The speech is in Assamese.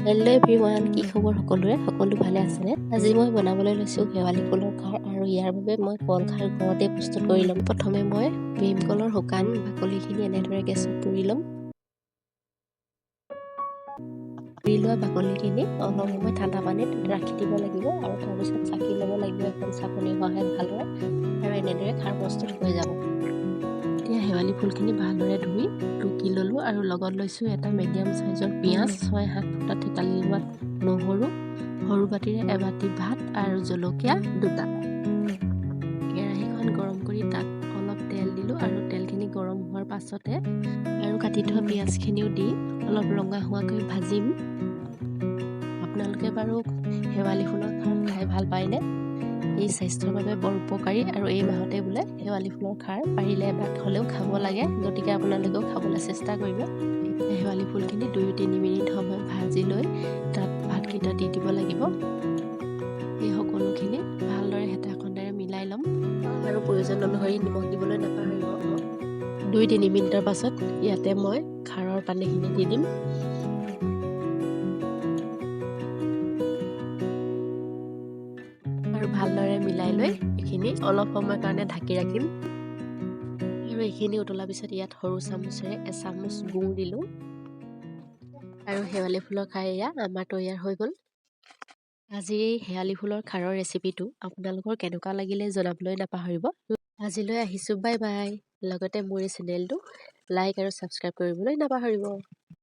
হেল্ল' এভৰিৱান, কি খবৰ সকলোৰে? সকলো ভালে আছেনে? আজি মই বনাবলৈ লৈছোঁ শেৱালি ফুলৰ খাৰ, আৰু ইয়াৰ বাবে মই কল খাৰ ঘৰতে প্ৰস্তুত কৰি ল'ম। প্ৰথমে মই ভীমকলৰ শুকান বাকলিখিনি এনেদৰে গেছত পুৰি ল'ম। পুৰি লোৱা বাকলিখিনি অলপ সময় ঠাণ্ডা পানীত ৰাখি দিব লাগিব, আৰু তাৰপিছত চাকি ল'ব লাগিব এখন চাকনিৰ সহায়ত ভালদৰে, আৰু এনেদৰে খাৰ প্ৰস্তুত হৈ যাব। এতিয়া শেৱালি ফুলখিনি ভালদৰে ধুই টুকি ল'লোঁ, আৰু লগত লৈছোঁ এটা মিডিয়াম চাইজৰ পিঁয়াজ, 6-7 ফুটা থেতালি লোৱা নহৰু, সৰু বাতিৰে এবাটি ভাত আৰু জলকীয়া 2টা। কেৰাহীখন গৰম কৰি তাত অলপ তেল দিলোঁ, আৰু তেলখিনি গৰম হোৱাৰ পাছতে আৰু কাটি থোৱা পিঁয়াজখিনিও দি অলপ ৰঙা হোৱাকৈ ভাজিম। আপোনালোকে বাৰু শেৱালি ফুলৰ খাৰ খাই ভাল পায়নে? এই স্বাস্থ্যৰ বাবে বৰ উপকাৰী, আৰু এই মাহতে বোলে শেৱালি ফুলৰ খাৰ পাৰিলে এবাৰ হ'লেও খাব লাগে, গতিকে আপোনালোকেও খাবলৈ চেষ্টা কৰিব। শেৱালি ফুলখিনি 2-3 মিনিট সময় ভাজি লৈ তাত ভাতকেইটা দি দিব লাগিব। এই সকলোখিনি ভালদৰে হেতাখনেৰে মিলাই ল'ম, আৰু প্ৰয়োজন অনুসৰি নিমখ দিবলৈ নাপাহৰিব। 2-3 মিনিটৰ পাছত ইয়াতে মই খাৰৰ পানীখিনি দি দিম। আৰু ভালদৰে মিলাই লৈ এইখিনি অলপ সময়ৰ কাৰণে ঢাকি ৰাখিম। আৰু এইখিনি উতলাৰ পিছত ইয়াত সৰু চামুচেৰে এচামুচ গুড় দিলোঁ, আৰু শেৱালি ফুলৰ খাৰ এয়া আমাৰ তৈয়াৰ হৈ গ'ল। আজিৰ এই শেৱালি ফুলৰ খাৰৰ ৰেচিপিটো আপোনালোকৰ কেনেকুৱা লাগিলে জনাবলৈ নাপাহৰিব। আজিলৈ আহিছোঁ, বাই বাই। লগতে মোৰ এই চেনেলটো লাইক আৰু ছাবস্ক্ৰাইব কৰিবলৈ নাপাহৰিব।